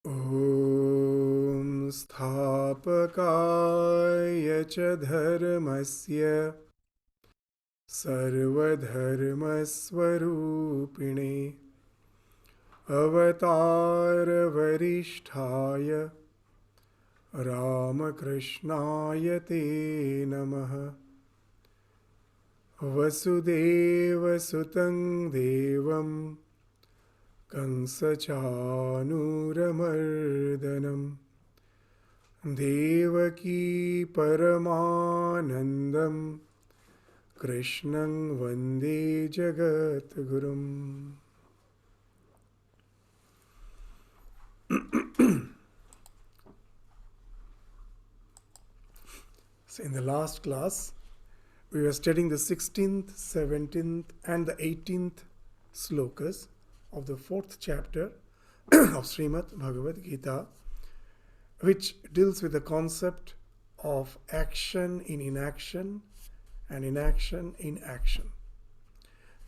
ॐ स्थापकाय च धर्मस्य सर्वधर्मस्वरूपिणे अवतारवरिष्ठाय रामकृष्णाय ते नमः। वसुदेवसुतं देवं कंसचानूरमर्दनं देवकी परमानन्दं कृष्णं वन्दे जगद्गुरुम्। So in the last class, we were studying the 16th, 17th and the 18th slokas of the 4th chapter of Shrimad Bhagavad Gita, which deals with the concept of action in inaction and inaction in action.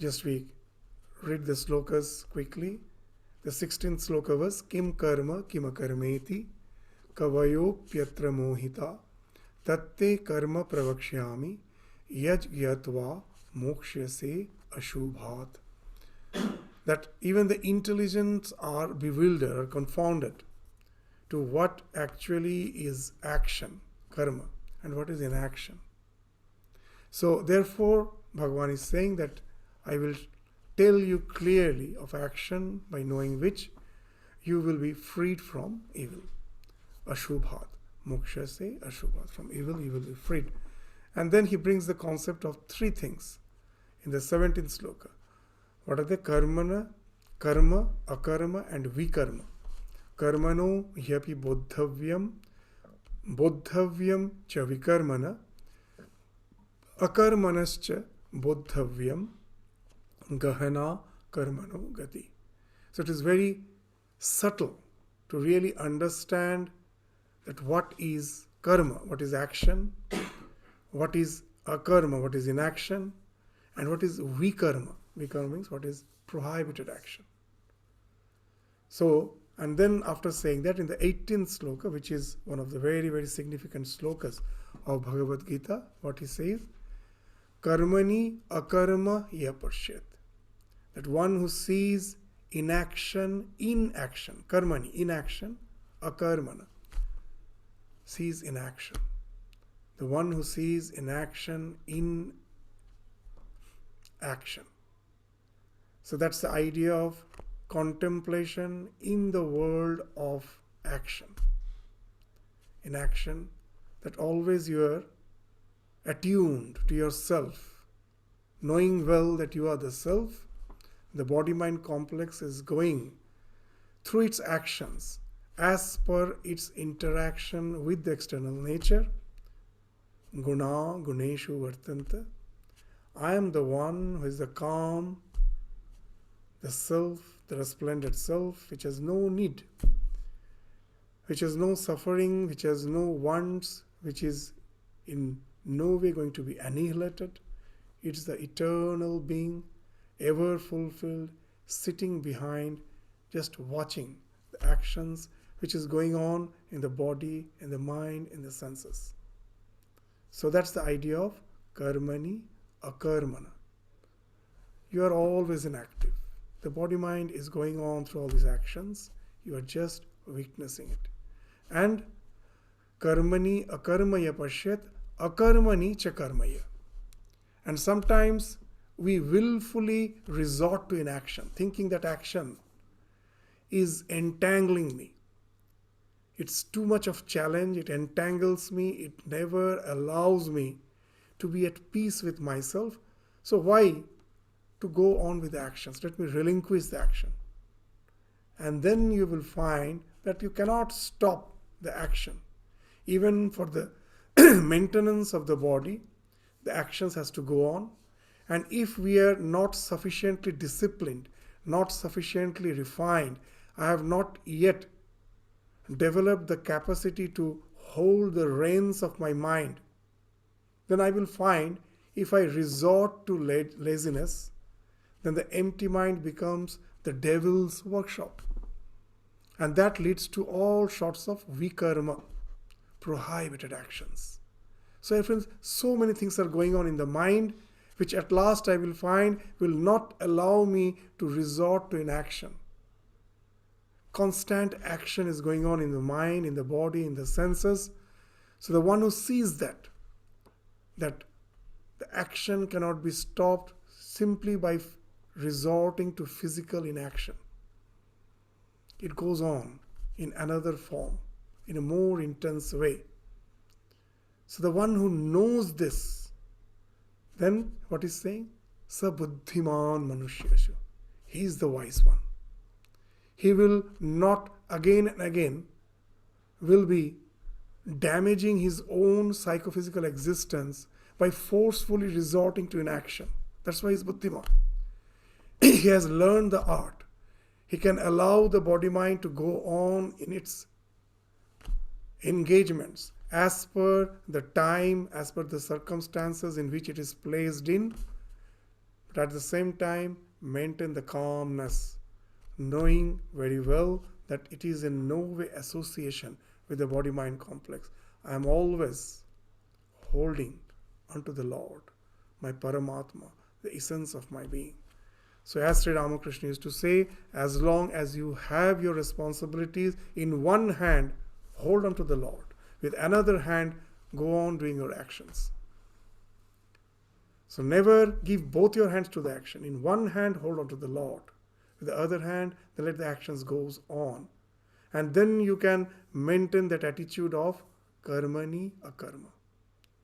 Just we read the slokas quickly. The 16th sloka was Kim karma kimakarmeti kavayopyatra mohita tatte karma pravakshyami yaj yatva mokshyase ashubhat. That even the intelligents are bewildered or confounded to what actually is action, karma, and what is inaction. So therefore, Bhagavan is saying that I will tell you clearly of action by knowing which you will be freed from evil. Ashubhat. Moksha se ashubhat. From evil you will be freed. And then he brings the concept of three things in the 17th sloka. What are the karmana, karma, akarma and vikarma? Karmano hyapi bodhavyam cha vikarmana, akarmanascha bodhavyam gahana karmano gati. So it is very subtle to really understand that what is karma, what is action, what is akarma, what is inaction, and what is vikarma. Vikarma means what is prohibited action. So, and then after saying that, in the 18th sloka, which is one of the very, very significant slokas of Bhagavad Gita, what he says, karmani akarma yapashyat. That one who sees inaction in action, karmani, inaction, akarmana, sees inaction. The one who sees inaction in action. So that's the idea of contemplation in the world of action. In action, that always you are attuned to yourself, knowing well that you are the self. The body-mind complex is going through its actions as per its interaction with the external nature. Guna guneshu vartanta. I am the one who is the calm, the self, the resplendent self, which has no need, which has no suffering, which has no wants, which is in no way going to be annihilated. It's the eternal being, ever fulfilled, sitting behind, just watching the actions which is going on in the body, in the mind, in the senses. So that's the idea of karmani akarmana. You are always inactive. The body-mind is going on through all these actions. You are just witnessing it. And karmani akarmaya pashyat akarmani cha karmaya. And sometimes we willfully resort to inaction, thinking that action is entangling me. It's too much of challenge. It entangles me. It never allows me to be at peace with myself. So why to go on with the actions? Let me relinquish the action. And then you will find that you cannot stop the action. Even for the maintenance of the body, the actions has to go on. And if we are not sufficiently disciplined, not sufficiently refined, I have not yet developed the capacity to hold the reins of my mind, then I will find if I resort to laziness, then the empty mind becomes the devil's workshop. And that leads to all sorts of vikarma, prohibited actions. So friends, so many things are going on in the mind, which at last I will find will not allow me to resort to inaction. Constant action is going on in the mind, in the body, in the senses. So the one who sees that the action cannot be stopped simply by resorting to physical inaction. It goes on in another form, in a more intense way. So the one who knows this, then what is saying? Sa buddhiman manushyashu. He is the wise one. He will not again and again will be damaging his own psychophysical existence by forcefully resorting to inaction. That's why he is buddhiman. He has learned the art. He can allow the body-mind to go on in its engagements as per the time, as per the circumstances in which it is placed in, but at the same time maintain the calmness, knowing very well that it is in no way association with the body-mind complex. I am always holding unto the Lord, my Paramatma, the essence of my being. So as Sri Ramakrishna used to say, as long as you have your responsibilities in one hand, hold on to the Lord. With another hand, go on doing your actions. So never give both your hands to the action. In one hand, hold on to the Lord. With the other hand, then let the actions goes on. And then you can maintain that attitude of karmani akarma.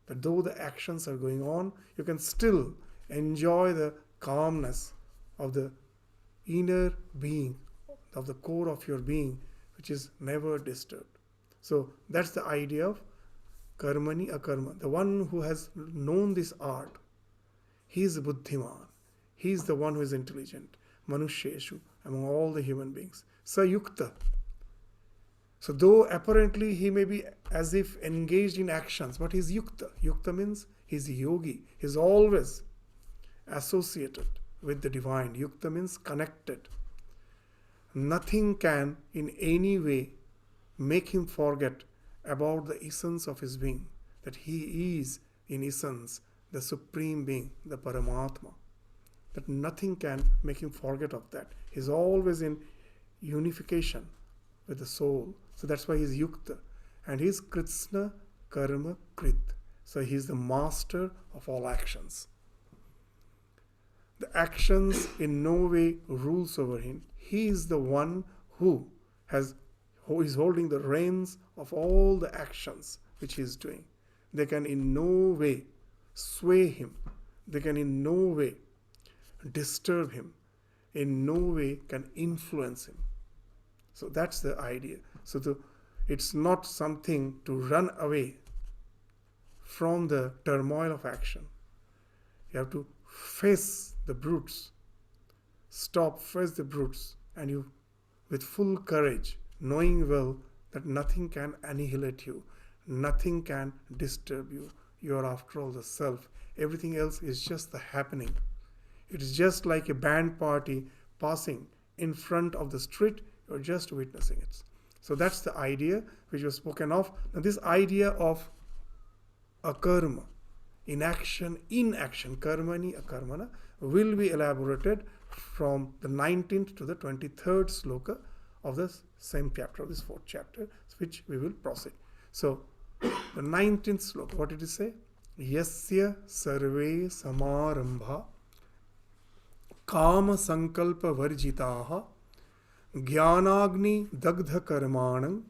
That though the actions are going on, you can still enjoy the calmness of the inner being, of the core of your being, which is never disturbed. So that's the idea of karmani akarma. The one who has known this art, he is buddhiman. He is the one who is intelligent. Manusheshu, among all the human beings. Sayukta. So though apparently he may be as if engaged in actions, but he is yukta. Yukta means he is a yogi. He is always associated with the divine. Yukta means connected. Nothing can in any way make him forget about the essence of his being, that he is in essence the supreme being, the Paramatma. That nothing can make him forget of that. He is always in unification with the soul. So that's why he is Yukta. And he is Kritsna Karma Krit. So he is the master of all actions. The actions in no way rules over him. He is the one who is holding the reins of all the actions which he is doing. They can in no way sway him. They can in no way disturb him. In no way can influence him. So that's the idea. So it's not something to run away from the turmoil of action. You have to face the brutes. Face the brutes, and you, with full courage, knowing well that nothing can annihilate you, nothing can disturb you. You are after all the self. Everything else is just the happening. It is just like a band party passing in front of the street. You are just witnessing it. So that's the idea which was spoken of. Now this idea of akarma, inaction, karmani akarmana, will be elaborated from the 19th to the 23rd sloka of this same chapter, of this 4th chapter, which we will proceed. So the 19th sloka, what did it say? Yasya sarve samarambha kama sankalpa varjitaha jnanagni dagdha karmanam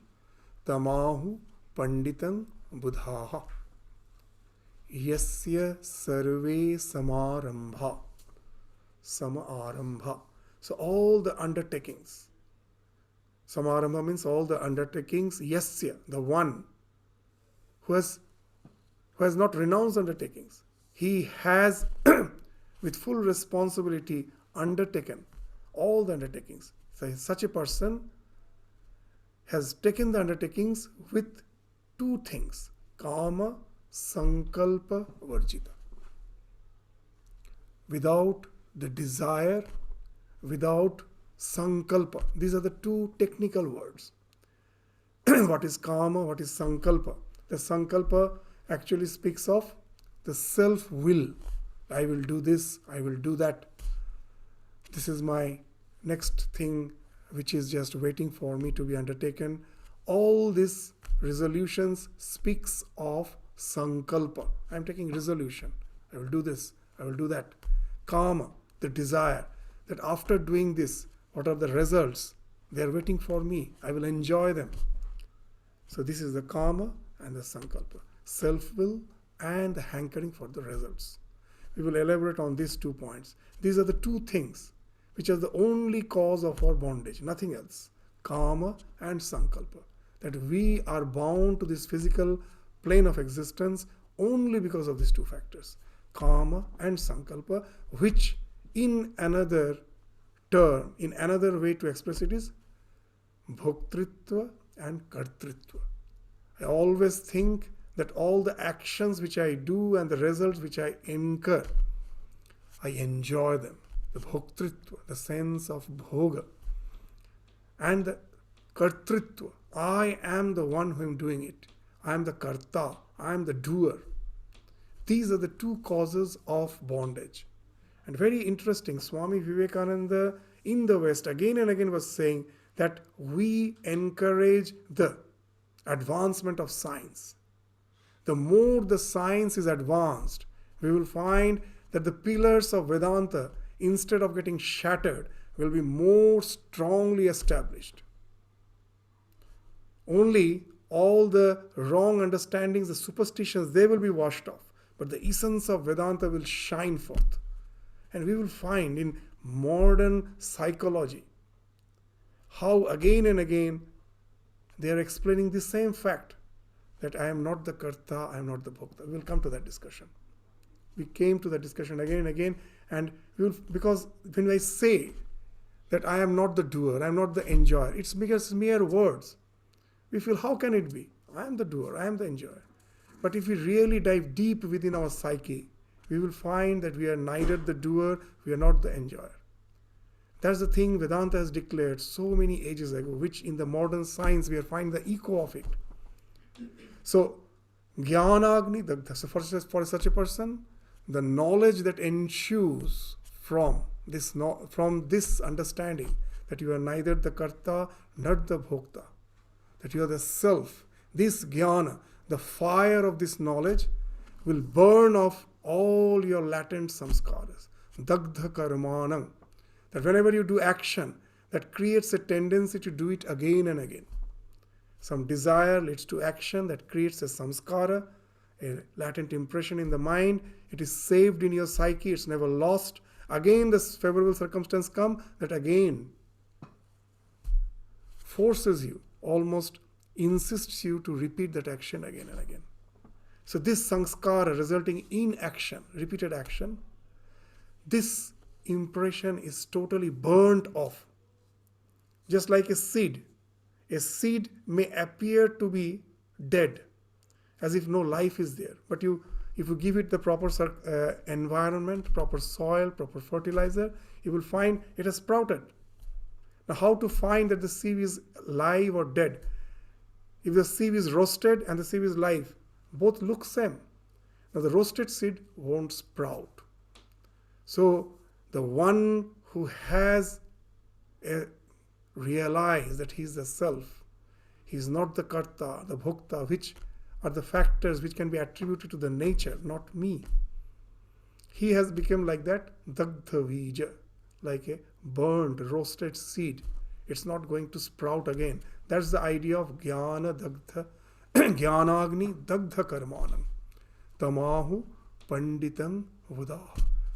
tamahu panditam buddhaha. Yasya sarve samarambha. Samarambha. So all the undertakings. Samarambha means all the undertakings. Yasya, the one who has not renounced undertakings. He has with full responsibility undertaken all the undertakings. So such a person has taken the undertakings with two things. Kama sankalpa varjita. Without the desire, without sankalpa. These are the two technical words. What is kama? What is sankalpa? The sankalpa actually speaks of the self-will. I will do this, I will do that. This is my next thing which is just waiting for me to be undertaken. All these resolutions speaks of sankalpa. I am taking resolution. I will do this, I will do that. Kama, the desire, that after doing this, what are the results? They are waiting for me. I will enjoy them. So this is the kama and the sankalpa. Self-will and the hankering for the results. We will elaborate on these 2 points. These are the 2 things which are the only cause of our bondage, nothing else. Kama and sankalpa. That we are bound to this physical plane of existence only because of these 2 factors. Kama and sankalpa, which in another term, in another way to express it is bhoktritva and kartritva. I always think that all the actions which I do and the results which I incur, I enjoy them. The bhoktritva, the sense of bhoga. And the kartritva, I am the one who am doing it. I am the karta, I am the doer. These are the 2 causes of bondage. And very interesting, Swami Vivekananda in the West again and again was saying that we encourage the advancement of science. The more the science is advanced, we will find that the pillars of Vedanta, instead of getting shattered, will be more strongly established. Only all the wrong understandings, the superstitions, they will be washed off. But the essence of Vedanta will shine forth. And we will find in modern psychology how again and again they are explaining the same fact, that I am not the karta, I am not the bhokta. We will come to that discussion. We came to that discussion again and again, and we will, because when I say that I am not the doer, I am not the enjoyer, it's because mere words. We feel, how can it be? I am the doer, I am the enjoyer. But if we really dive deep within our psyche, we will find that we are neither the doer, we are not the enjoyer. That's the thing Vedanta has declared so many ages ago, which in the modern science we are finding the echo of it. So, Jnanagni, for such a person, the knowledge that ensues from this understanding that you are neither the karta nor the bhokta, that you are the self, this jnana, the fire of this knowledge will burn off all your latent samskaras. Dagdha karmanam. That whenever you do action, that creates a tendency to do it again and again. Some desire leads to action that creates a samskara, a latent impression in the mind. It is saved in your psyche, it's never lost. Again, this favorable circumstance comes, that again forces you, almost insists you to repeat that action again and again. So this samskara resulting in action, repeated action, this impression is totally burnt off. Just like a seed. A seed may appear to be dead, as if no life is there. But if you give it the proper environment, proper soil, proper fertilizer, you will find it has sprouted. Now, how to find that the seed is live or dead? If the seed is roasted and the seed is live, both look same. Now, the roasted seed won't sprout. So, the one who has realized that he is the self, he is not the karta, the bhokta, which are the factors which can be attributed to the nature, not me. He has become like that dagdha vija, like a burned, roasted seed. It's not going to sprout again. That's the idea of jnana dagdha, jnanagni dagdha karmanam. Tamahu panditam vudah.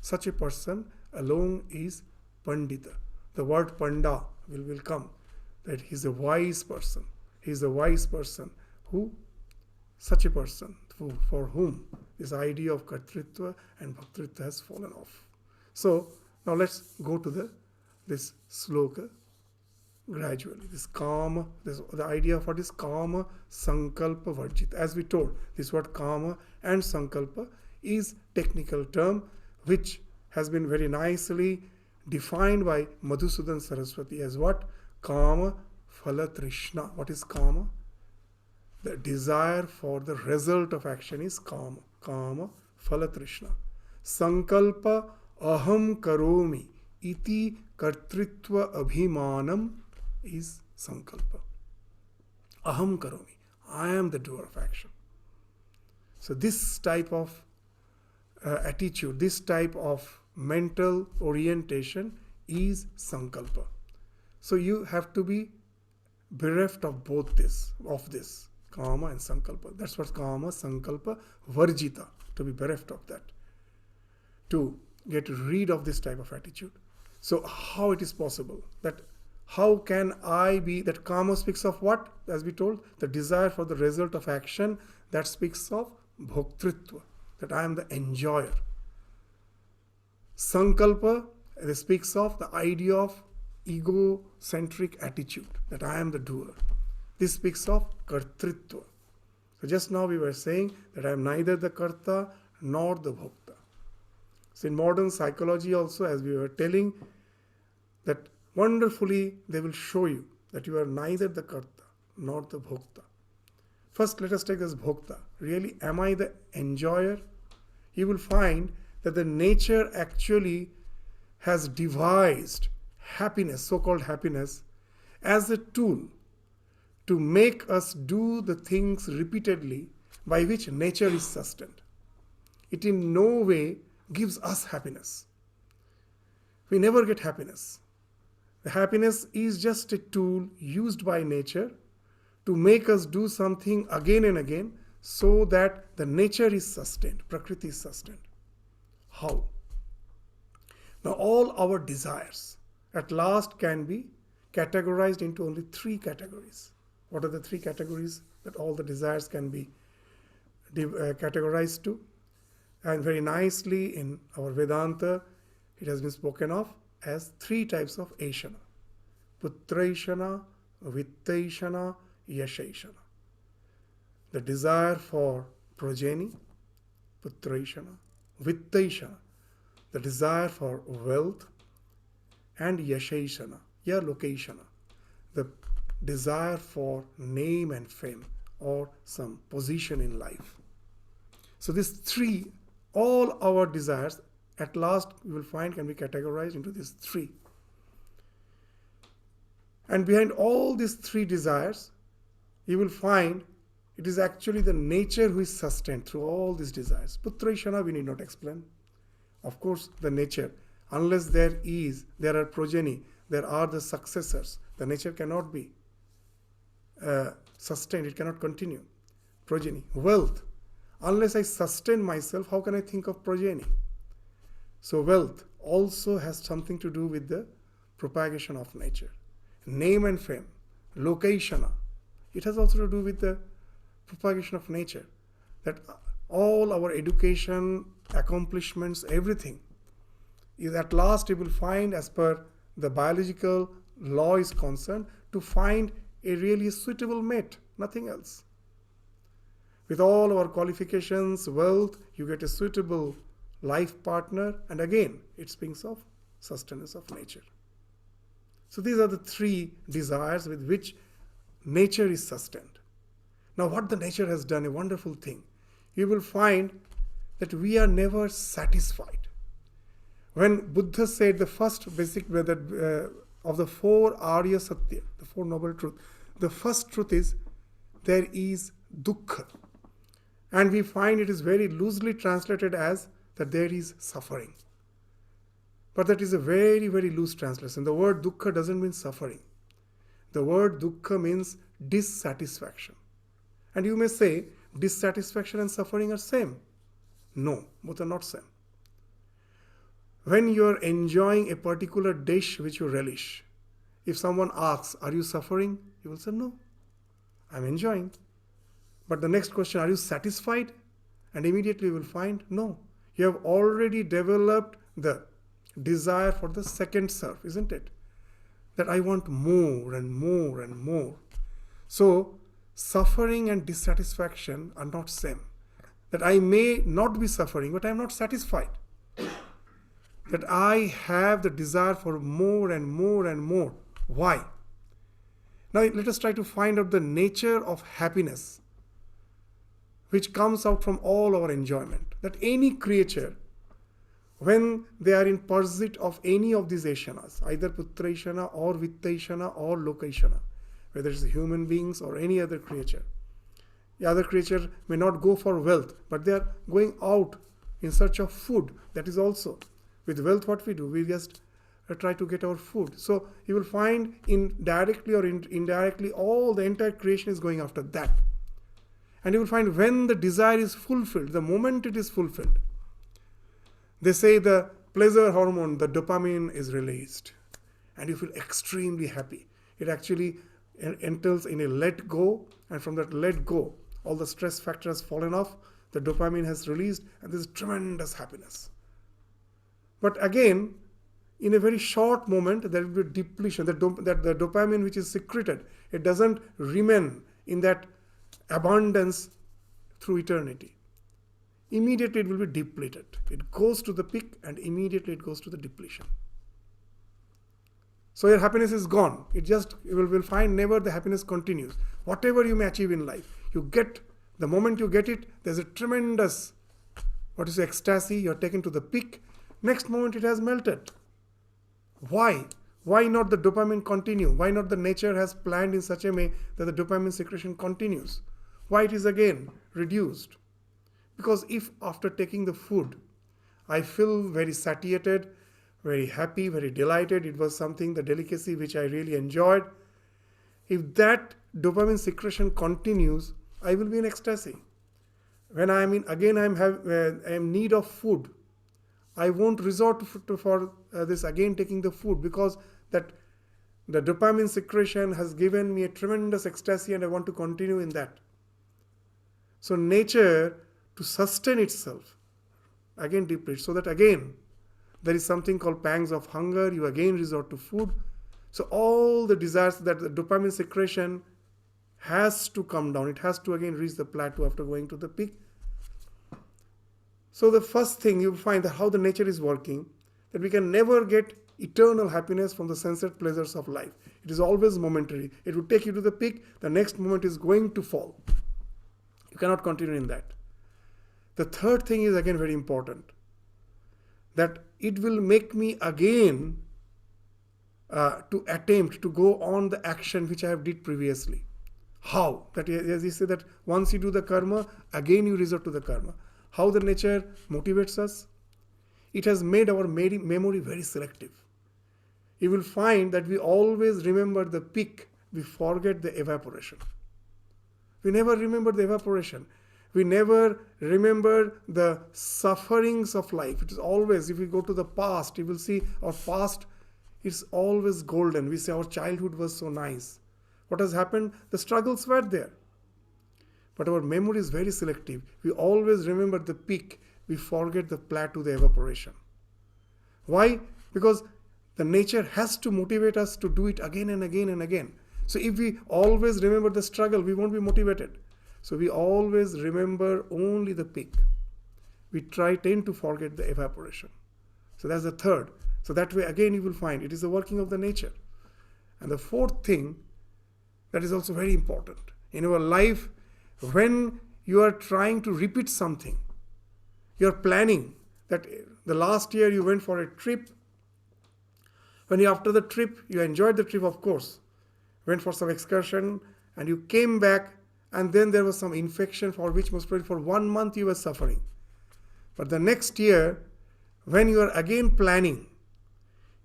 Such a person alone is pandita. The word panda will come, that he is a wise person. He is a wise person who, such a person for whom this idea of kartritva and bhaktritva has fallen off. So now let's go to this sloka gradually. This kama, the idea of what is kama sankalpa varjita. As we told, this word kama and sankalpa is technical term which has been very nicely defined by Madhusudan Saraswati as what? Kama Phala Trishna. What is Kama? The desire for the result of action is Kama. Kama Phala Trishna. Sankalpa Aham Karomi Iti Kartritva Abhimanam is Sankalpa. Aham Karomi. I am the doer of action. So this type of attitude, this type of mental orientation is Sankalpa. So you have to be bereft of both this, Kama and Sankalpa. That's what Kama, Sankalpa, Varjita, to be bereft of that, to get rid of this type of attitude. So how it is possible? That how can I be, that Kama speaks of what? As we told, the desire for the result of action, that speaks of Bhoktritva, that I am the enjoyer. Sankalpa, it speaks of the idea of egocentric attitude, that I am the doer. This speaks of Kartritva. So just now we were saying that I am neither the Karta nor the Bhokta. So in modern psychology also, as we were telling, that wonderfully they will show you that you are neither the Karta nor the Bhokta. First, let us take this Bhokta. Really, am I the enjoyer? You will find that the nature actually has devised happiness, so-called happiness, as a tool to make us do the things repeatedly by which nature is sustained. It in no way gives us happiness. We never get happiness. The happiness is just a tool used by nature to make us do something again and again so that the nature is sustained, Prakriti is sustained. How? Now all our desires at last can be categorized into only three categories. What are the three categories that all the desires can be categorized to? And very nicely in our Vedanta, it has been spoken of as three types of Aishana. Putraishana, Vittaishana, Yashaishana. The desire for progeny, Putraishana. Vittaishana, the desire for wealth, and Yashaishana, Yalokeshana, the desire for name and fame or some position in life. So these three, all our desires at last we will find can be categorized into these three. And behind all these three desires, you will find it is actually the nature who is sustained through all these desires. Putraishana we need not explain. Of course, the nature, unless there are progeny, there are the successors, the nature cannot be sustained, it cannot continue. Progeny. Wealth. Unless I sustain myself, how can I think of progeny? So wealth also has something to do with the propagation of nature. Name and fame. Lokeshana. It has also to do with the propagation of nature. That all our education, accomplishments, everything is at last you will find, as per the biological law is concerned, to find a really suitable mate, nothing else. With all our qualifications, wealth, you get a suitable life partner, and again it speaks of sustenance of nature. So these are the three desires with which nature is sustained. Now what the nature has done, a wonderful thing. You will find that we are never satisfied. When Buddha said the first basic of the four Arya Satya, the four noble truths, the first truth is there is dukkha. And we find it is very loosely translated as that there is suffering. But that is a very, very loose translation. The word dukkha doesn't mean suffering. The word dukkha means dissatisfaction. And you may say, dissatisfaction and suffering are same. No, both are not same. When you are enjoying a particular dish which you relish, if someone asks, are you suffering? You will say, no, I'm enjoying. But the next question, are you satisfied? And immediately you will find, no, you have already developed the desire for the second serve, isn't it? That I want more and more and more. So, suffering and dissatisfaction are not same. That I may not be suffering, but I am not satisfied. that I have the desire for more and more and more. Why? Now let us try to find out the nature of happiness, which comes out from all our enjoyment. That any creature, when they are in pursuit of any of these ashanas, either putraishana or vittaishana or lokaishana, whether it's human beings or any other creature. The other creature may not go for wealth, but they are going out in search of food. That is also, with wealth what we do, we just try to get our food. So you will find directly or indirectly all the entire creation is going after that. And you will find when the desire is fulfilled, the moment it is fulfilled, they say the pleasure hormone, the dopamine is released and you feel extremely happy. It actually entails in a let go, and from that let go, all the stress factor has fallen off, the dopamine has released, and there is tremendous happiness. But again, in a very short moment, there will be depletion. The dopamine which is secreted, it doesn't remain in that abundance through eternity. Immediately it will be depleted. It goes to the peak and immediately it goes to the depletion. So your happiness is gone. You will find never the happiness continues. Whatever you may achieve in life, the moment you get it, there's a tremendous, ecstasy, you're taken to the peak. Next moment it has melted. Why? Why not the dopamine continue? Why not the nature has planned in such a way that the dopamine secretion continues? Why it is again reduced? Because if after taking the food, I feel very satiated, very happy, very delighted, it was something, the delicacy which I really enjoyed. If that dopamine secretion continues, I will be in ecstasy. When I am in need of food, I won't resort for this again taking the food, because that the dopamine secretion has given me a tremendous ecstasy and I want to continue in that. So nature, to sustain itself, again depletes, so that again there is something called pangs of hunger, you again resort to food. So all the desires, that the dopamine secretion has to come down, it has to again reach the plateau after going to the peak. So the first thing you find that how the nature is working, that we can never get eternal happiness from the sensate pleasures of life. It is always momentary. It will take you to the peak, the next moment is going to fall. You cannot continue in that. The third thing is again very important, that it will make me again to attempt to go on the action which I have did previously. How? That, as you say, that once you do the karma, again you resort to the karma. How the nature motivates us? It has made our memory very selective. You will find that we always remember the peak, we forget the evaporation. We never remember the evaporation. We never remember the sufferings of life. It is always, if we go to the past, you will see our past is always golden. We say our childhood was so nice. What has happened? The struggles were there. But our memory is very selective. We always remember the peak. We forget the plateau, the evaporation. Why? Because the nature has to motivate us to do it again and again and again. So if we always remember the struggle, we won't be motivated. So we always remember only the peak. We tend to forget the evaporation. So that's the third. So that way again you will find it is the working of the nature. And the fourth thing that is also very important. In our life, when you are trying to repeat something, you are planning that the last year you went for a trip. When after the trip, you enjoyed the trip, of course, went for some excursion and you came back, and then there was some infection for which most probably for 1 month you were suffering. But the next year, when you are again planning,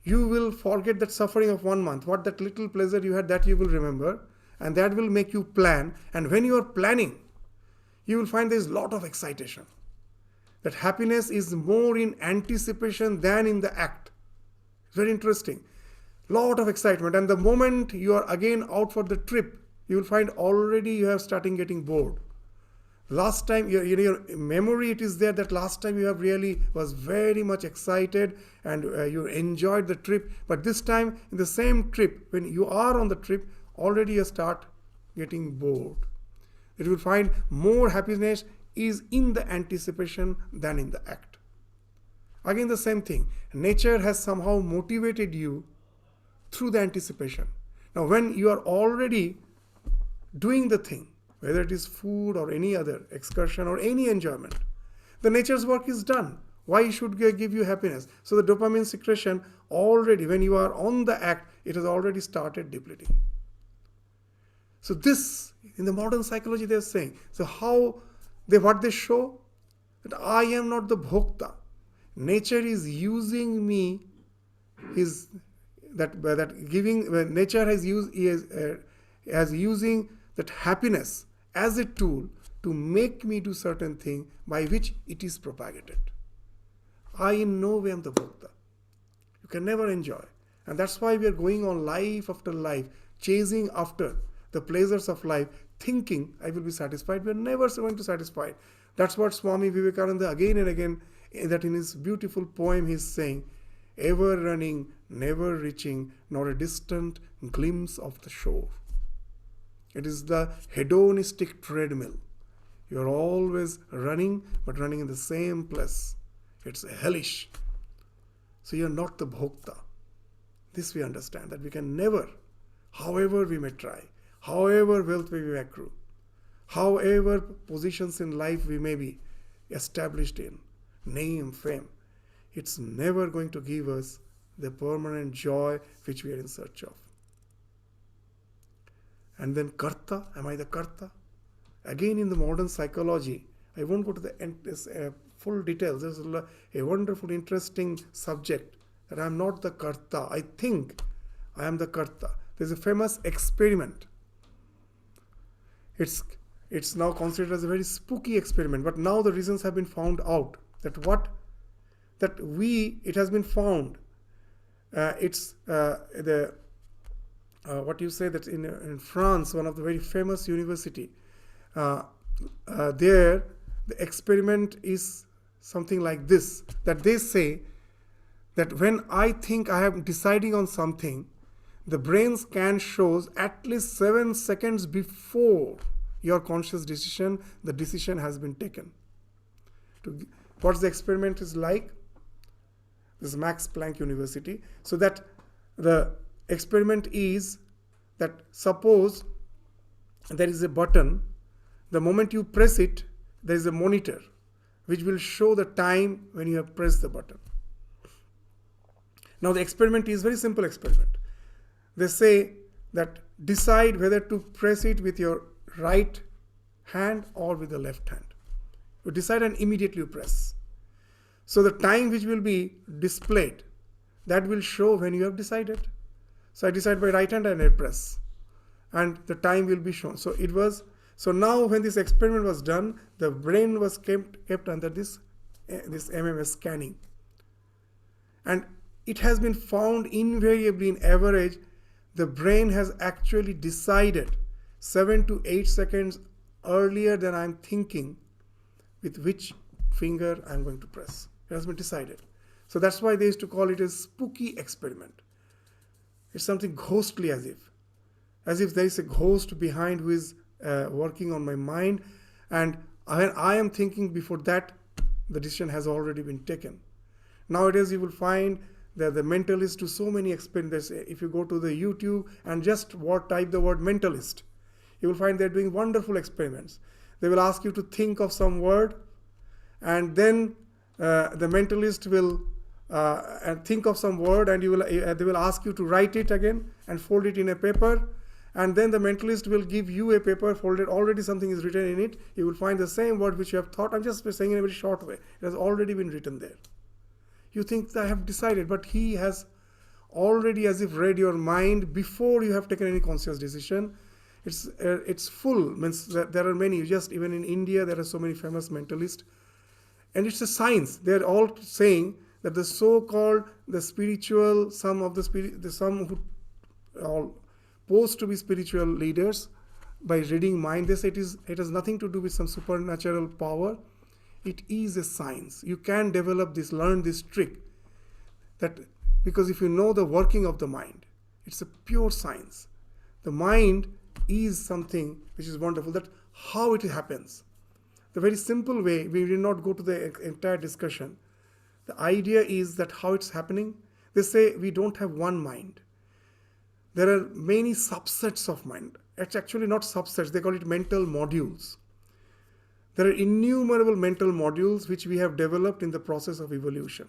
you will forget that suffering of 1 month. What that little pleasure you had, that you will remember, and that will make you plan. And when you are planning, you will find there is a lot of excitation. That happiness is more in anticipation than in the act. Very interesting. Lot of excitement. And the moment you are again out for the trip, you will find already you have starting getting bored. Last time, your memory, it is there that last time you have really was very much excited and you enjoyed the trip. But this time, in the same trip, when you are on the trip, already you start getting bored. You will find more happiness is in the anticipation than in the act. Again the same thing. Nature has somehow motivated you through the anticipation. Now when you are already doing the thing, whether it is food or any other excursion or any enjoyment, the nature's work is done. Why should give you happiness? So the dopamine secretion already, when you are on the act, it has already started depleting. So this, in the modern psychology they are saying, so what they show, that I am not the bhokta. Nature is using me, nature has using that happiness as a tool to make me do certain thing by which it is propagated. I in no way am the bhokta. You can never enjoy. And that's why we are going on life after life, chasing after the pleasures of life, thinking I will be satisfied. We are never going to satisfy. That's what Swami Vivekananda again and again, that in his beautiful poem he is saying, ever running, never reaching, nor a distant glimpse of the shore. It is the hedonistic treadmill. You are always running, but running in the same place. It's hellish. So you are not the bhokta. This we understand, that we can never, however we may try, however wealth we may accrue, however positions in life we may be established in, name, fame, it's never going to give us the permanent joy which we are in search of. And then karta, am I the karta? Again in the modern psychology, I won't go to the full details. There's a wonderful, interesting subject that I am not the karta. I think I am the karta. There's a famous experiment. It's now considered as a very spooky experiment, but now the reasons have been found out it has been found. What you say that in France, one of the very famous university, there the experiment is something like this, that they say that when I think I am deciding on something, the brain scan shows at least 7 seconds before your conscious decision, the decision has been taken. What the experiment is like? This is Max Planck University. So that the experiment is that suppose there is a button, the moment you press it, there is a monitor which will show the time when you have pressed the button. Now the experiment is very simple experiment. They say that decide whether to press it with your right hand or with the left hand. You decide and immediately you press. So the time which will be displayed, that will show when you have decided. So I decide by right hand and I press, and the time will be shown. So now when this experiment was done, the brain was kept under this MMS scanning, and it has been found invariably in average, the brain has actually decided 7 to 8 seconds earlier than I'm thinking with which finger I'm going to press. It has been decided. So that's why they used to call it a spooky experiment. It's something ghostly, as if there is a ghost behind who is working on my mind, and I am thinking before that, the decision has already been taken. Nowadays you will find that the mentalists do so many experiments. If you go to the YouTube and just type the word mentalist, you will find they're doing wonderful experiments. They will ask you to think of some word, and then the mentalist will think of some word, and they will ask you to write it again and fold it in a paper, and then the mentalist will give you a paper folded, already something is written in it. You will find the same word which you have thought. I'm just saying in a very short way. It has already been written there. You think that I have decided, but he has already as if read your mind before you have taken any conscious decision. It's full. Means that there are many. Even in India, there are so many famous mentalists, and it's a science. They are all saying that the so-called the spiritual, some who all pose to be spiritual leaders by reading mind, they say it has nothing to do with some supernatural power. It is a science. You can develop this, learn this trick. That because if you know the working of the mind, it's a pure science. The mind is something which is wonderful. That how it happens. The very simple way, we will not go to the entire discussion. The idea is that how it's happening. They say we don't have one mind. There are many subsets of mind. It's actually not subsets, they call it mental modules. There are innumerable mental modules which we have developed in the process of evolution.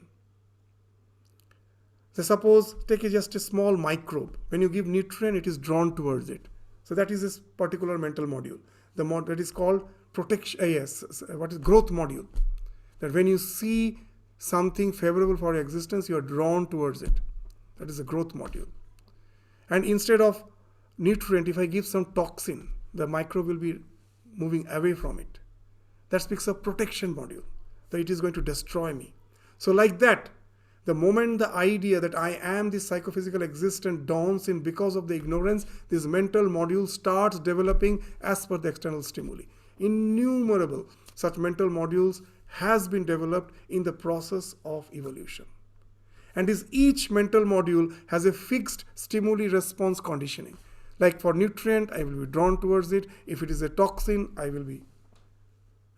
So suppose, take just a small microbe. When you give nutrient, it is drawn towards it. So that is this particular mental module. The that is called protection. What is growth module? That when you see something favorable for your existence, you are drawn towards it. That is a growth module. And instead of nutrient, if I give some toxin, the microbe will be moving away from it. That speaks of protection module, that it is going to destroy me. So like that, the moment the idea that I am this psychophysical existence dawns in because of the ignorance, this mental module starts developing as per the external stimuli. Innumerable such mental modules has been developed in the process of evolution. And each mental module has a fixed stimuli response conditioning. Like for nutrient, I will be drawn towards it. If it is a toxin, I will be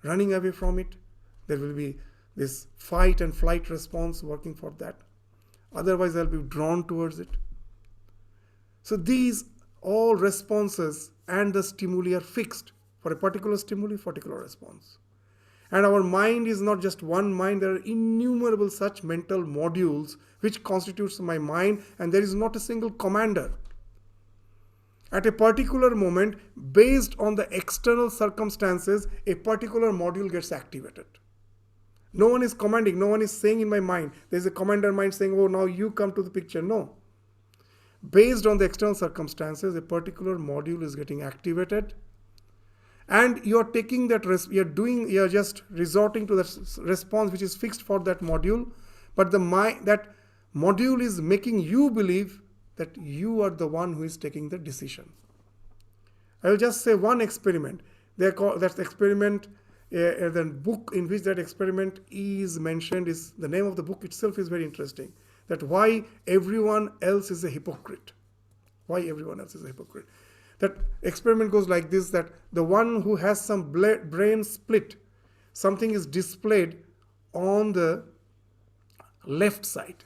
running away from it. There will be this fight and flight response working for that. Otherwise, I'll be drawn towards it. So these all responses and the stimuli are fixed. For a particular stimuli, particular response. And our mind is not just one mind. There are innumerable such mental modules which constitutes my mind, and there is not a single commander. At a particular moment, based on the external circumstances, a particular module gets activated. No one is commanding, no one is saying in my mind, there's a commander mind saying, oh, now you come to the picture. No. Based on the external circumstances, a particular module is getting activated, and you are taking that, you are just resorting to that response which is fixed for that module, but that module is making you believe that you are the one who is taking the decision. I will just say one experiment. That experiment, the book in which that experiment is mentioned, is the name of the book itself is very interesting. That why everyone else is a hypocrite. Why everyone else is a hypocrite. That experiment goes like this, that the one who has some brain split, something is displayed on the left side.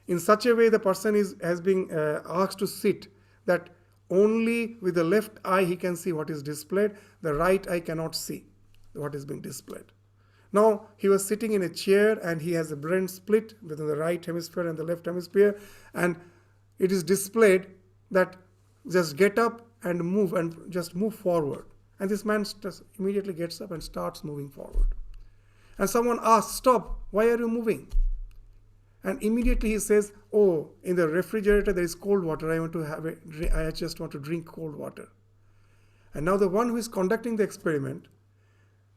In such a way, the person has been asked to sit that only with the left eye he can see what is displayed, the right eye cannot see what is being displayed. Now, he was sitting in a chair and he has a brain split within the right hemisphere and the left hemisphere, and it is displayed that just get up and just move forward. And this man just immediately gets up and starts moving forward. And someone asks, stop, why are you moving? And immediately he says, oh, in the refrigerator there is cold water, I just want to drink cold water. And now the one who is conducting the experiment,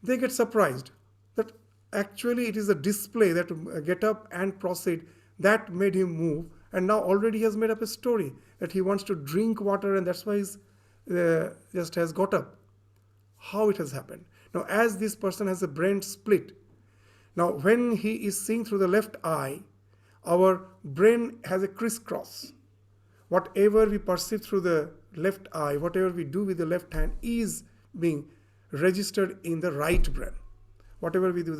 they get surprised that actually it is a display that get up and proceed that made him move, and now already he has made up a story that he wants to drink water and that's why he just has got up. How it has happened? Now as this person has a brain split, now when he is seeing through the left eye, our brain has a crisscross. Whatever we perceive through the left eye, whatever we do with the left hand is being registered in the right brain. Whatever we do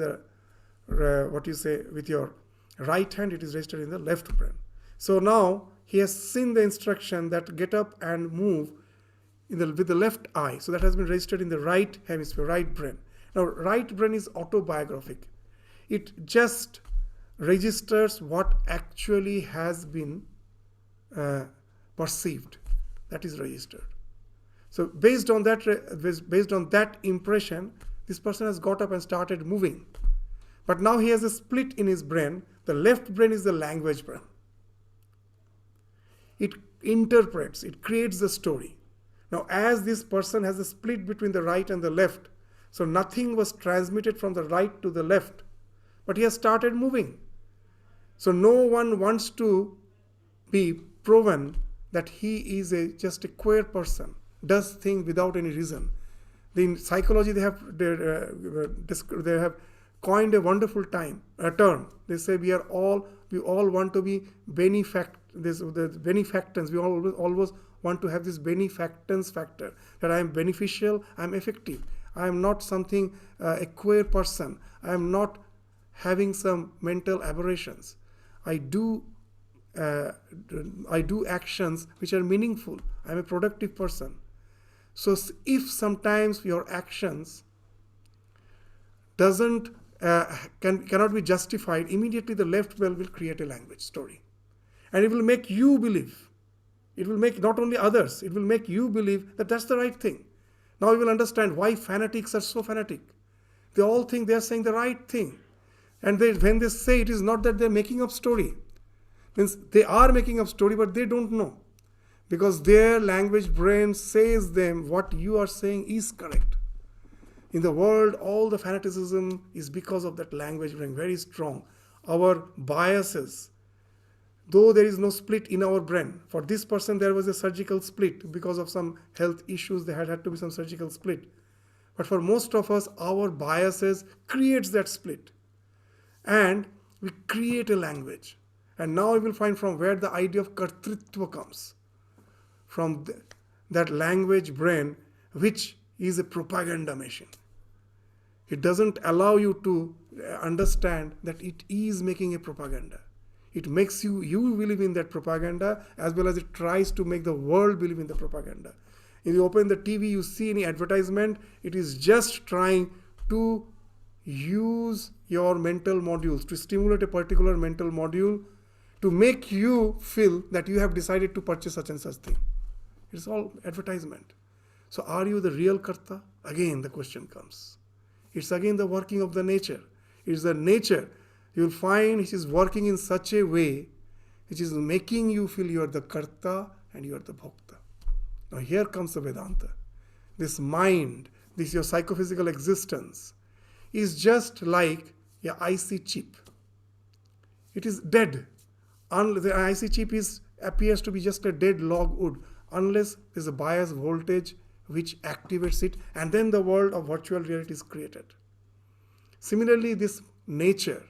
with your right hand, it is registered in the left brain. So now he has seen the instruction that get up and move with the left eye. So that has been registered in the right hemisphere, right brain. Now right brain is autobiographic. It just registers what actually has been perceived. That is registered. So based on that impression, this person has got up and started moving. But now he has a split in his brain. The left brain is the language brain. It interprets, it creates the story. Now as this person has a split between the right and the left, so nothing was transmitted from the right to the left, but he has started moving. So no one wants to be proven that he is just a queer person, does things without any reason. In psychology, they have coined a wonderful term. They say we all want to be benefactors. We always want to have this benefactance factor, that I am beneficial, I am effective. I am not something, a queer person. I am not having some mental aberrations. I do actions which are meaningful. I'm a productive person. So if sometimes your actions cannot be justified, immediately the left will create a language story. And it will make you believe. It will make not only others, it will make you believe that that's the right thing. Now you will understand why fanatics are so fanatic. They all think they are saying the right thing. And when they say, it is not that they're making up story. Means they are making up story, but they don't know. Because their language brain says them what you are saying is correct. In the world, all the fanaticism is because of that language brain, very strong. Our biases, though there is no split in our brain. For this person, there was a surgical split. Because of some health issues, there had to be some surgical split. But for most of us, our biases creates that split. And we create a language. And now we will find from where the idea of kartritva comes. From that language brain, which is a propaganda machine. It doesn't allow you to understand that it is making a propaganda. It makes you believe in that propaganda, as well as it tries to make the world believe in the propaganda. If you open the TV, you see any advertisement, it is just trying to use your mental modules, to stimulate a particular mental module, to make you feel that you have decided to purchase such and such thing. It's all advertisement. So are you the real karta? Again the question comes. It's again the working of the nature. It's the nature. You'll find it is working in such a way which is making you feel you are the karta and you are the bhokta. Now here comes the Vedanta. This mind, this your psychophysical existence, is just like an IC chip. It is dead. The IC chip appears to be just a dead log wood, unless there is a bias voltage which activates it, and then the world of virtual reality is created. Similarly, this nature,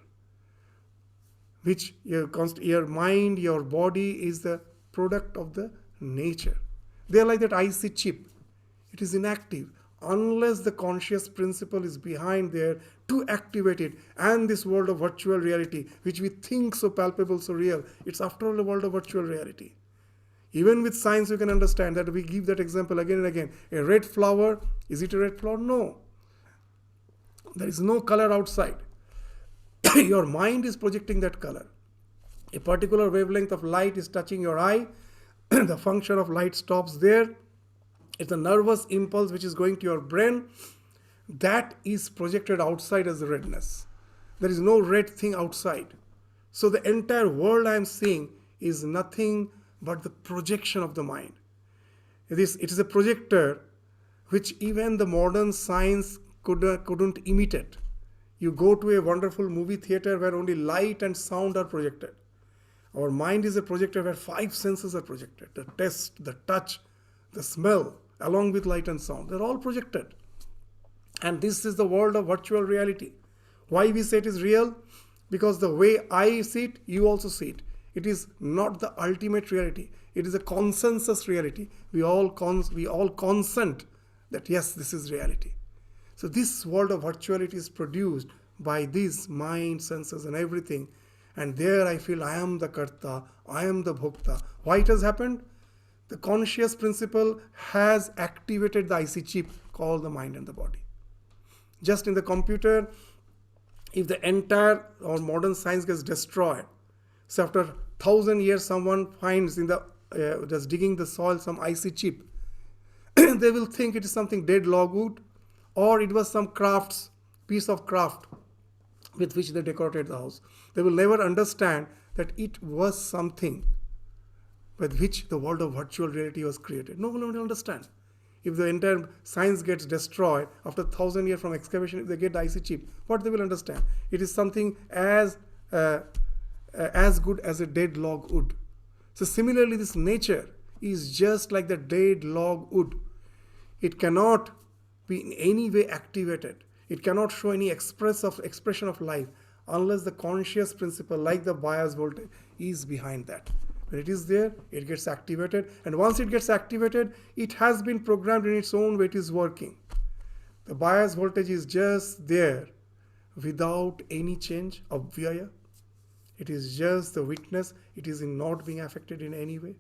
which your mind, your body is the product of the nature. They are like that IC chip. It is inactive unless the conscious principle is behind there to activate it. And this world of virtual reality, which we think so palpable, so real, it's after all a world of virtual reality. Even with science, you can understand that. We give that example again and again. A red flower, is it a red flower? No. There is no color outside. Your mind is projecting that color. A particular wavelength of light is touching your eye. The function of light stops there. It's a nervous impulse which is going to your brain. That is projected outside as the redness. There is no red thing outside. So the entire world I am seeing is nothing but the projection of the mind. It is a projector which even the modern science couldn't imitate. You go to a wonderful movie theater where only light and sound are projected. Our mind is a projector where 5 senses are projected. The taste, the touch, the smell, along with light and sound. They're all projected. And this is the world of virtual reality. Why we say it is real? Because the way I see it, you also see it. It is not the ultimate reality. It is a consensus reality. We all consent that yes, this is reality. So this world of virtuality is produced by these mind, senses and everything. And there I feel I am the karta, I am the bhokta. Why it has happened? The conscious principle has activated the IC chip called the mind and the body. Just in the computer, if the entire or modern science gets destroyed, so after 1,000 years someone finds in the just digging the soil some IC chip, they will think it is something dead logwood, or it was some piece of craft with which they decorated the house. They will never understand that it was something with which the world of virtual reality was created. No one will understand. If the entire science gets destroyed after 1,000 years from excavation, if they get the IC chip, what they will understand? It is something as good as a dead log wood. So similarly, this nature is just like the dead log wood. It cannot be in any way activated. It cannot show any expression of life unless the conscious principle, like the bias voltage, is behind that. When it is there, it gets activated. And once it gets activated, it has been programmed in its own way. It is working. The bias voltage is just there without any change, avyaya. It is just the witness. It is in not being affected in any way.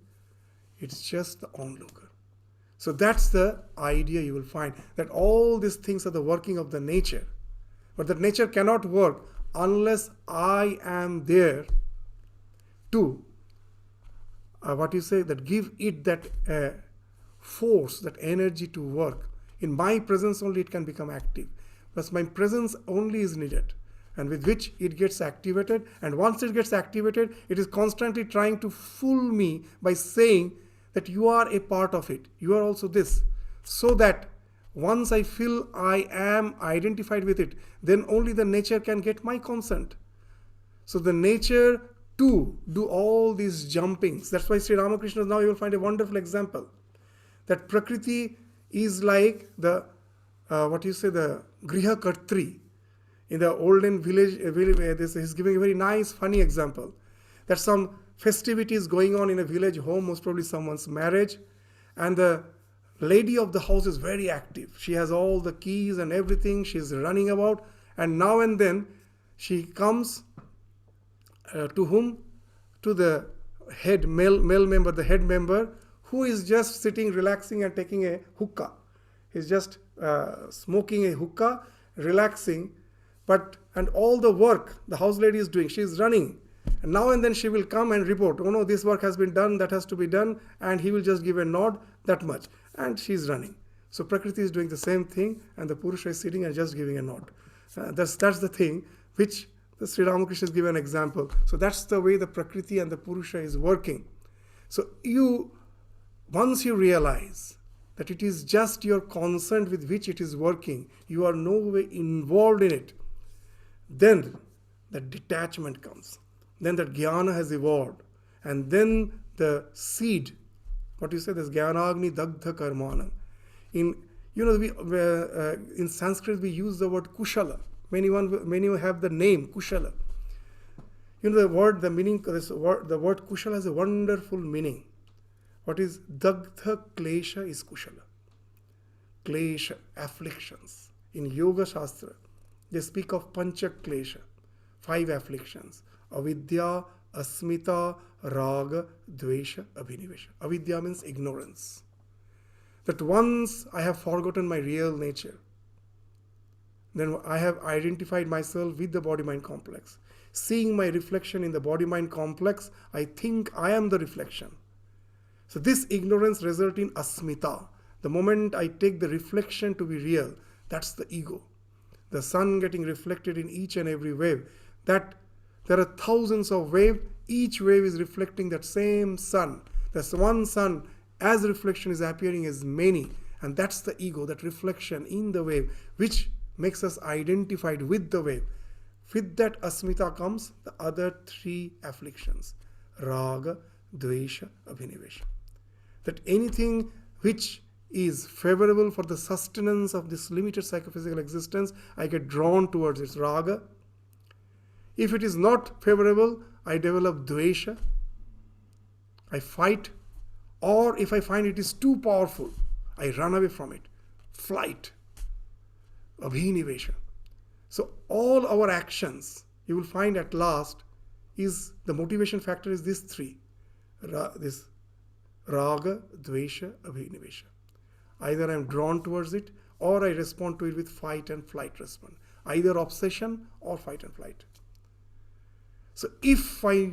It's just the onlooker. So that's the idea you will find, that all these things are the working of the nature. But that nature cannot work unless I am there to, that give it that force, that energy to work. In my presence only it can become active. Plus my presence only is needed, and with which it gets activated. And once it gets activated, it is constantly trying to fool me by saying that you are a part of it. You are also this. So that once I feel I am identified with it, then only the nature can get my consent. So the nature too do all these jumpings. That's why Sri Ramakrishna, now you will find a wonderful example. That Prakriti is like the, the Griha Kartri. In the olden village, he's giving a very nice, funny example. That some festivities going on in a village home, most probably someone's marriage, and the lady of the house is very active. She has all the keys and everything. She's running about, and now and then she comes to whom? To the head male member, the head member, who is just sitting, relaxing, and taking a hookah. He's just smoking a hookah, relaxing. And all the work the house lady is doing, she is running. And now and then she will come and report, oh no, this work has been done, that has to be done, and he will just give a nod, that much. And she is running. So Prakriti is doing the same thing, and the Purusha is sitting and just giving a nod. That's the thing which the Sri Ramakrishna is giving an example. So that's the way the Prakriti and the Purusha is working. So once you realize that it is just your consent with which it is working, you are no way involved in it, then the detachment comes. Then that jnana has evolved. And then the seed, this jnanagni dagdha karmanam. In Sanskrit we use the word kushala. Many have the name kushala. The word kushala has a wonderful meaning. What is dagdha klesha is kushala. Klesha, afflictions. In Yoga Shastra, they speak of pancha klesha, 5 afflictions. Avidya, asmita, raga, dvesha, abhinivesha. Avidya means ignorance. That once I have forgotten my real nature, then I have identified myself with the body-mind complex. Seeing my reflection in the body-mind complex, I think I am the reflection. So this ignorance results in asmita. The moment I take the reflection to be real, that's the ego. The sun getting reflected in each and every wave. That there are thousands of waves, each wave is reflecting that same sun. That's one sun, as reflection is appearing as many. And that's the ego, that reflection in the wave, which makes us identified with the wave. With that asmita comes the other 3 afflictions. Raga, dvesha, abhinivesha. That anything which is favorable for the sustenance of this limited psychophysical existence, I get drawn towards its raga. If it is not favorable, I develop dvesha. I fight. Or if I find it is too powerful, I run away from it. Flight. Abhinivesha. So all our actions, you will find at last, is the motivation factor is these 3. This raga, dvesha, abhinivesha. Either I am drawn towards it, or I respond to it with fight and flight response. Either obsession or fight and flight. So if I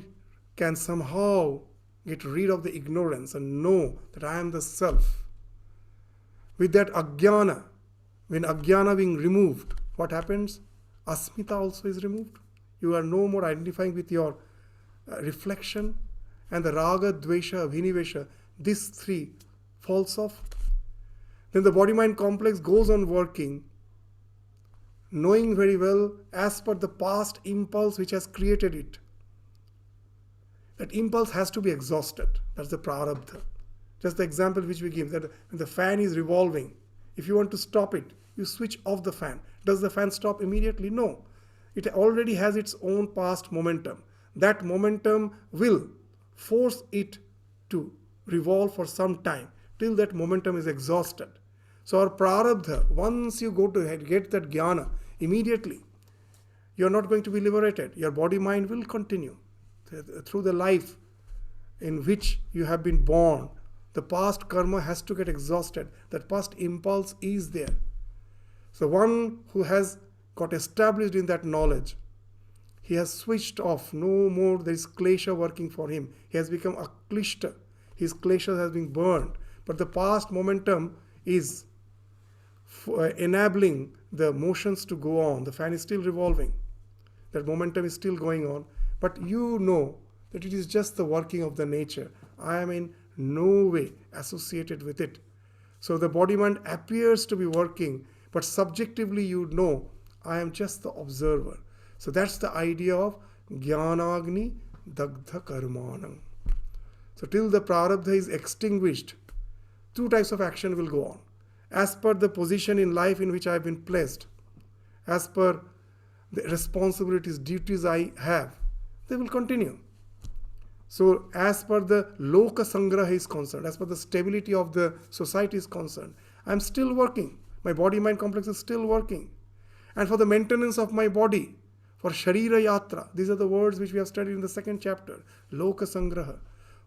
can somehow get rid of the ignorance and know that I am the self, with that ajnana, when ajnana being removed, what happens? Asmita also is removed. You are no more identifying with your reflection, and the raga, dvesha, abhinivesha, these 3 falls off. Then the body-mind complex goes on working, knowing very well as per the past impulse which has created it. That impulse has to be exhausted. That's the prarabdha. Just the example which we give, that when the fan is revolving, if you want to stop it, you switch off the fan. Does the fan stop immediately? No. It already has its own past momentum. That momentum will force it to revolve for some time till that momentum is exhausted. So our prarabdha, once you go to get that jnana, immediately you're not going to be liberated. Your body-mind will continue through the life in which you have been born. The past karma has to get exhausted. That past impulse is there. So one who has got established in that knowledge, he has switched off. No more there is klesha working for him. He has become aklishta. His klesha has been burned. But the past momentum is enabling the motions to go on. The fan is still revolving. That momentum is still going on. But you know that it is just the working of the nature. I am in no way associated with it. So the body-mind appears to be working, but subjectively you know, I am just the observer. So that's the idea of Jnanagni Dagdha Karmanam. So till the prarabdha is extinguished, two types of action will go on. As per the position in life in which I have been placed, as per the responsibilities, duties I have, they will continue. So as per the loka sangraha is concerned, as per the stability of the society is concerned, I am still working. My body-mind complex is still working. And for the maintenance of my body, for sharira yatra, these are the words which we have studied in the second chapter, loka sangraha,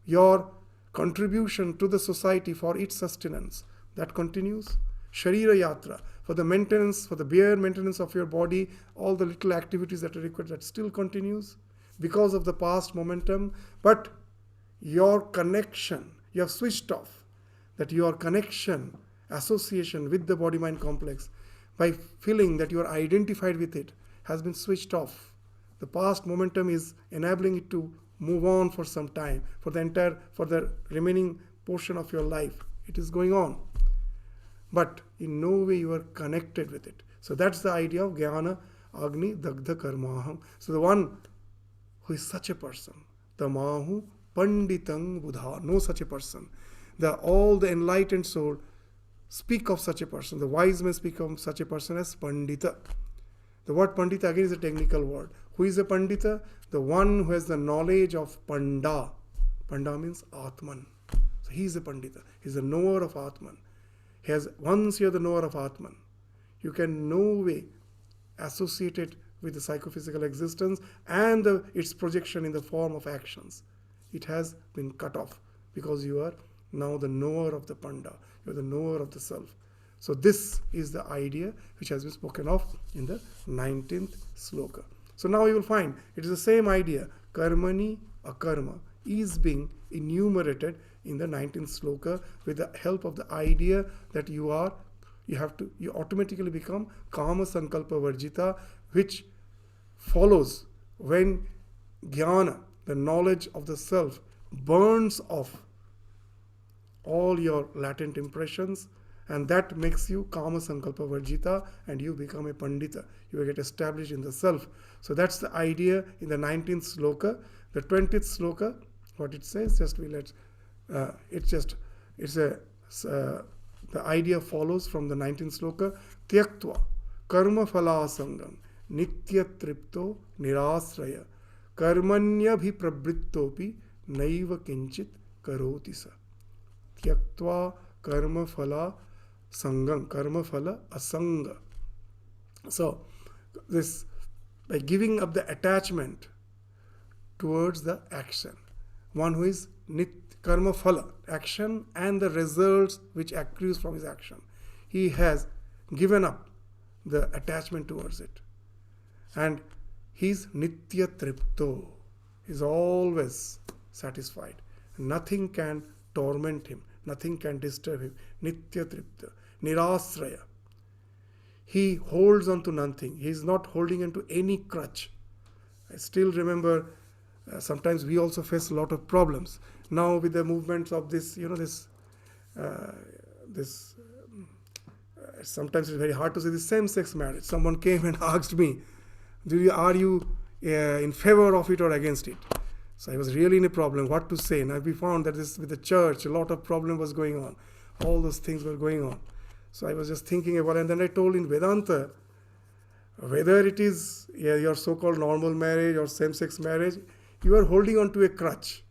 your contribution to the society for its sustenance, that continues. Sharira yatra, for the maintenance, for the bare maintenance of your body, all the little activities that are required, that still continues because of the past momentum. But your connection, you have switched off, that your connection, association with the body-mind complex, by feeling that you are identified with it, has been switched off. The past momentum is enabling it to move on for some time, for the remaining portion of your life. It is going on. But in no way you are connected with it. So that's the idea of Jnana Agni Dagdha Karmaham. So the one who is such a person, the Mahu Panditang Buddha, no such a person. All the enlightened soul speak of such a person. The wise men speak of such a person as Pandita. The word Pandita again is a technical word. Who is a Pandita? The one who has the knowledge of Panda. Panda means Atman. So he is a Pandita. He is a knower of Atman. Once you are the knower of Atman, you can no way associate it with the psychophysical existence and its projection in the form of actions. It has been cut off because you are now the knower of the Panda. You are the knower of the self. So this is the idea which has been spoken of in the 19th sloka. So now you will find it is the same idea. Karmani akarma is being enumerated in the 19th sloka with the help of the idea that you automatically become kama sankalpa varjita, which follows when jnana, the knowledge of the self, burns off all your latent impressions, and that makes you kama sankalpa varjita, and you become a pandita. You will get established in the self. So that's the idea in the 19th sloka. The 20th sloka, what it says, the idea follows from the 19th sloka. Tyaktva karma phalasangam nitya tripto nirasraya karmanya bhi prabrittopi naiva kinchit karoti sa. Tyaktva karma phala sangam, karma phala asanga. So this, by giving up the attachment towards the action, one who is karma phala, action and the results which accrues from his action, he has given up the attachment towards it, and he is nitya tripto, he is always satisfied. Nothing can torment him, nothing can disturb him. Nitya tripta, nirasraya, he holds on to nothing. He is not holding on to any crutch. I still remember sometimes we also face a lot of problems. Now with the movements of this, sometimes it's very hard to say the same-sex marriage. Someone came and asked me, are you in favor of it or against it? So I was really in a problem, what to say. And we found that this with the church, a lot of problem was going on. All those things were going on. So I was just thinking about it. And then I told in Vedanta, whether it is your so-called normal marriage or same-sex marriage, you are holding on to a crutch.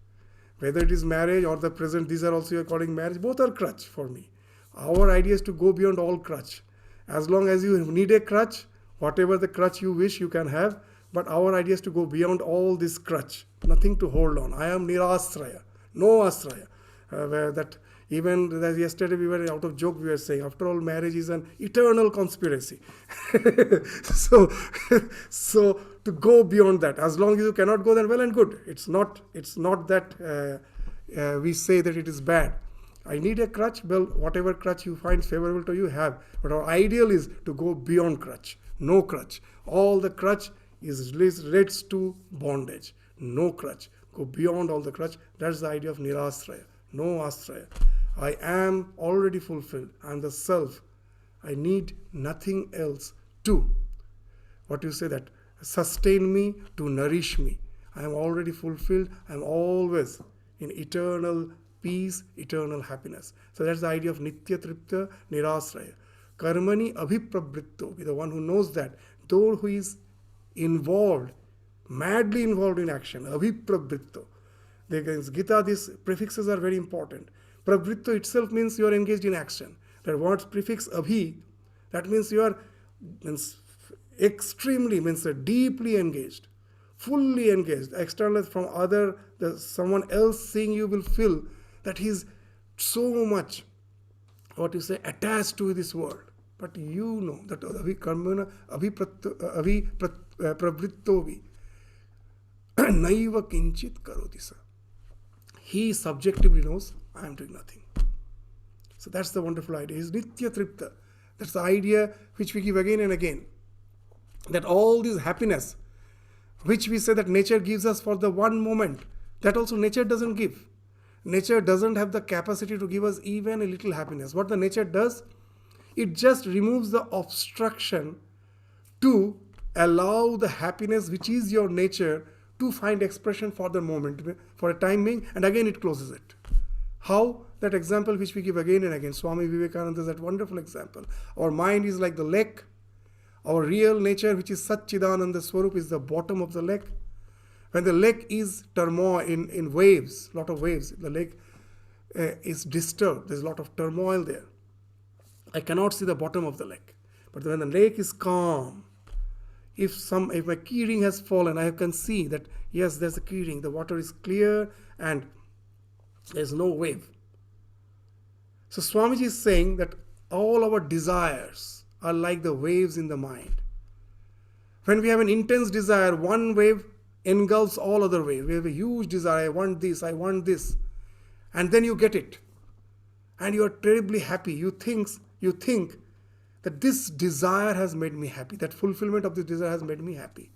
Whether it is marriage or the present, these are also you're calling marriage, both are crutch for me. Our idea is to go beyond all crutch. As long as you need a crutch, Whatever the crutch you wish, you can have, but our idea is to go beyond all this crutch. Nothing to hold on. I am nirasraya, no asraya. Where that even that yesterday we were out of joke, we were saying, after all, marriage is an eternal conspiracy. so, so to go beyond that, as long as you cannot go, then well and good. It's not that we say that it is bad. I need a crutch. Well, whatever crutch you find favorable to you, have. But our ideal is to go beyond crutch. No crutch. All the crutch leads to bondage. No crutch. Go beyond all the crutch. That's the idea of nirasraya. No asraya. I am already fulfilled. I am the self. I need nothing else to, what you say, that sustain me, to nourish me. I am already fulfilled. I am always in eternal peace, eternal happiness. So that's the idea of nitya tripta nirasraya. Karmani abhiprabritto, the one who knows that, though who is involved, madly involved in action, abhiprabritto. In Gita, these prefixes are very important. Pravritto itself means you are engaged in action. That word prefix abhi, that means you are extremely, deeply engaged, fully engaged. External from someone else seeing you will feel that he's so much, what you say, attached to this world. But you know that pravrittovi naiva kinchit karoti sa. He subjectively knows, I am doing nothing. So that's the wonderful idea. Is nitya tripta. That's the idea which we give again and again. That all this happiness, which we say that nature gives us for the one moment, that also nature doesn't give. Nature doesn't have the capacity to give us even a little happiness. What the nature does, it just removes the obstruction to allow the happiness which is your nature to find expression for the moment, for a time being, and again it closes it. How? That example which we give again and again. Swami Vivekananda is that wonderful example. Our mind is like the lake. Our real nature, which is Satchidananda Swarup, is the bottom of the lake. When the lake is turmoil, in waves, lot of waves, the lake is disturbed. There's a lot of turmoil there. I cannot see the bottom of the lake. But when the lake is calm, if my key ring has fallen, I can see that, yes, there's a key ring. The water is clear and there's no wave. So Swamiji is saying that all our desires are like the waves in the mind. When we have an intense desire, one wave engulfs all other waves. We have a huge desire, I want this. And then you get it. And you are terribly happy. You think that this desire has made me happy. That fulfillment of this desire has made me happy.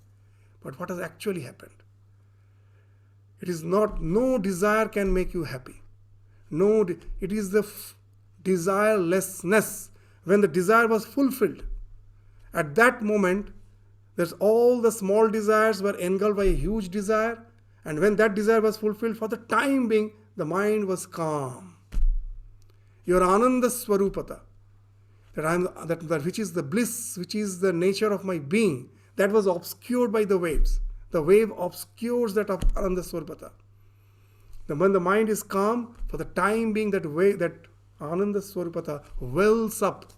But what has actually happened? It is not, no desire can make you happy. No, it is the desirelessness. When the desire was fulfilled, at that moment, there's all the small desires were engulfed by a huge desire. And when that desire was fulfilled, for the time being, the mind was calm. Your Ananda Swarupata, that which is the bliss, which is the nature of my being, that was obscured by the waves. The wave obscures that of Ananda Swarupata. When the mind is calm, for the time being, that Ananda Swarupata wells up.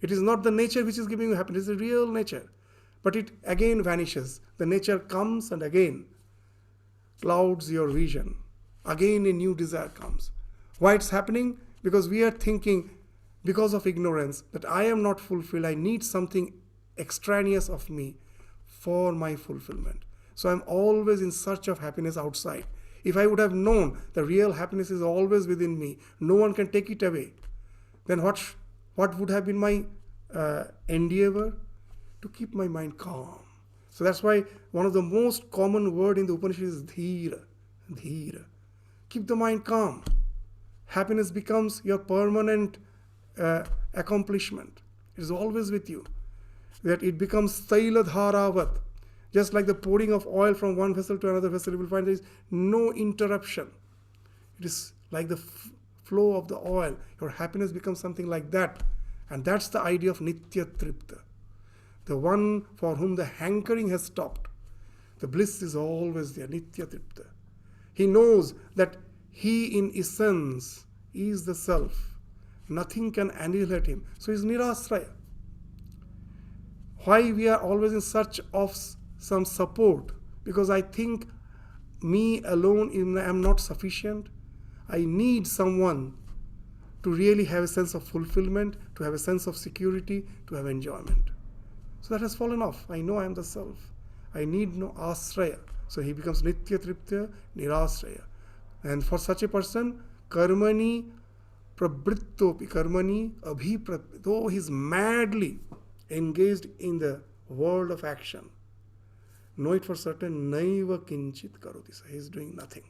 It is not the nature which is giving you happiness, it's the real nature. But it again vanishes. The nature comes and again clouds your vision. Again a new desire comes. Why it's happening? Because we are thinking, because of ignorance, that I am not fulfilled. I need something extraneous of me for my fulfillment. So I'm always in search of happiness outside. If I would have known the real happiness is always within me, no one can take it away, then what would have been my endeavor? To keep my mind calm. So that's why one of the most common word in the Upanishad is dhira. Dhira. Keep the mind calm. Happiness becomes your permanent accomplishment. It is always with you. That it becomes staila dharavat. Just like the pouring of oil from one vessel to another vessel, you will find there is no interruption. It is like the flow of the oil. Your happiness becomes something like that. And that's the idea of nitya tripta. The one for whom the hankering has stopped. The bliss is always there, nitya tripta. He knows that he in essence is the self. Nothing can annihilate him. So he is nirasraya. Why we are always in search of some support? Because I think me alone am not sufficient. I need someone to really have a sense of fulfillment, to have a sense of security, to have enjoyment. So that has fallen off. I know I am the self. I need no asraya. So he becomes nitya triptya nirasraya. And for such a person, karmani prabrittopi, karmani abhiprabhit, though he is madly engaged in the world of action, know it for certain, naiva kinchit karoti. So he is doing nothing.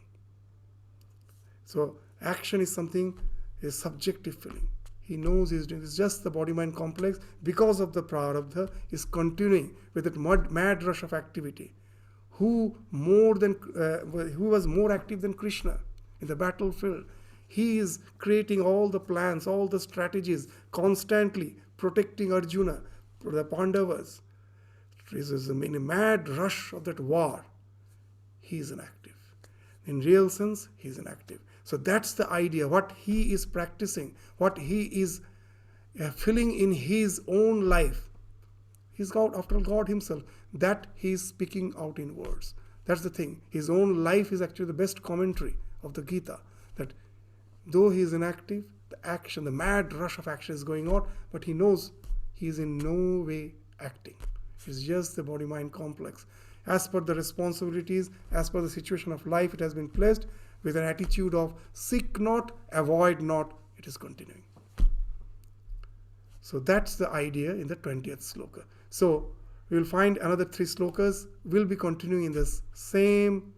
So action is something, a subjective feeling. He knows he is doing. It's just the body-mind complex, because of the prarabdha, is continuing with that mad rush of activity. Who was more active than Krishna in the battlefield? He is creating all the plans, all the strategies, constantly protecting Arjuna, the Pandavas. This is in a mad rush of that war. He is inactive. In real sense, he is inactive. So that's the idea. What he is practicing, what he is filling in his own life. He's God, after all, God himself. That he is speaking out in words. That's the thing. His own life is actually the best commentary of the Gita. That though he is inactive, the action, the mad rush of action is going on, but he knows he is in no way acting. It's just the body-mind complex. As per the responsibilities, as per the situation of life, it has been placed with an attitude of seek not, avoid not, it is continuing. So that's the idea in the 20th sloka. So we will find another 3 slokas will be continuing in this same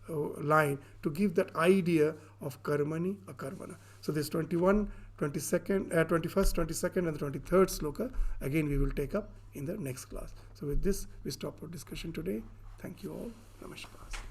line to give that idea of karmani, akarmana. So this 21, 22nd, 21st, 22nd and the 23rd sloka, again we will take up in the next class. So with this, we stop our discussion today. Thank you all. Namaskar.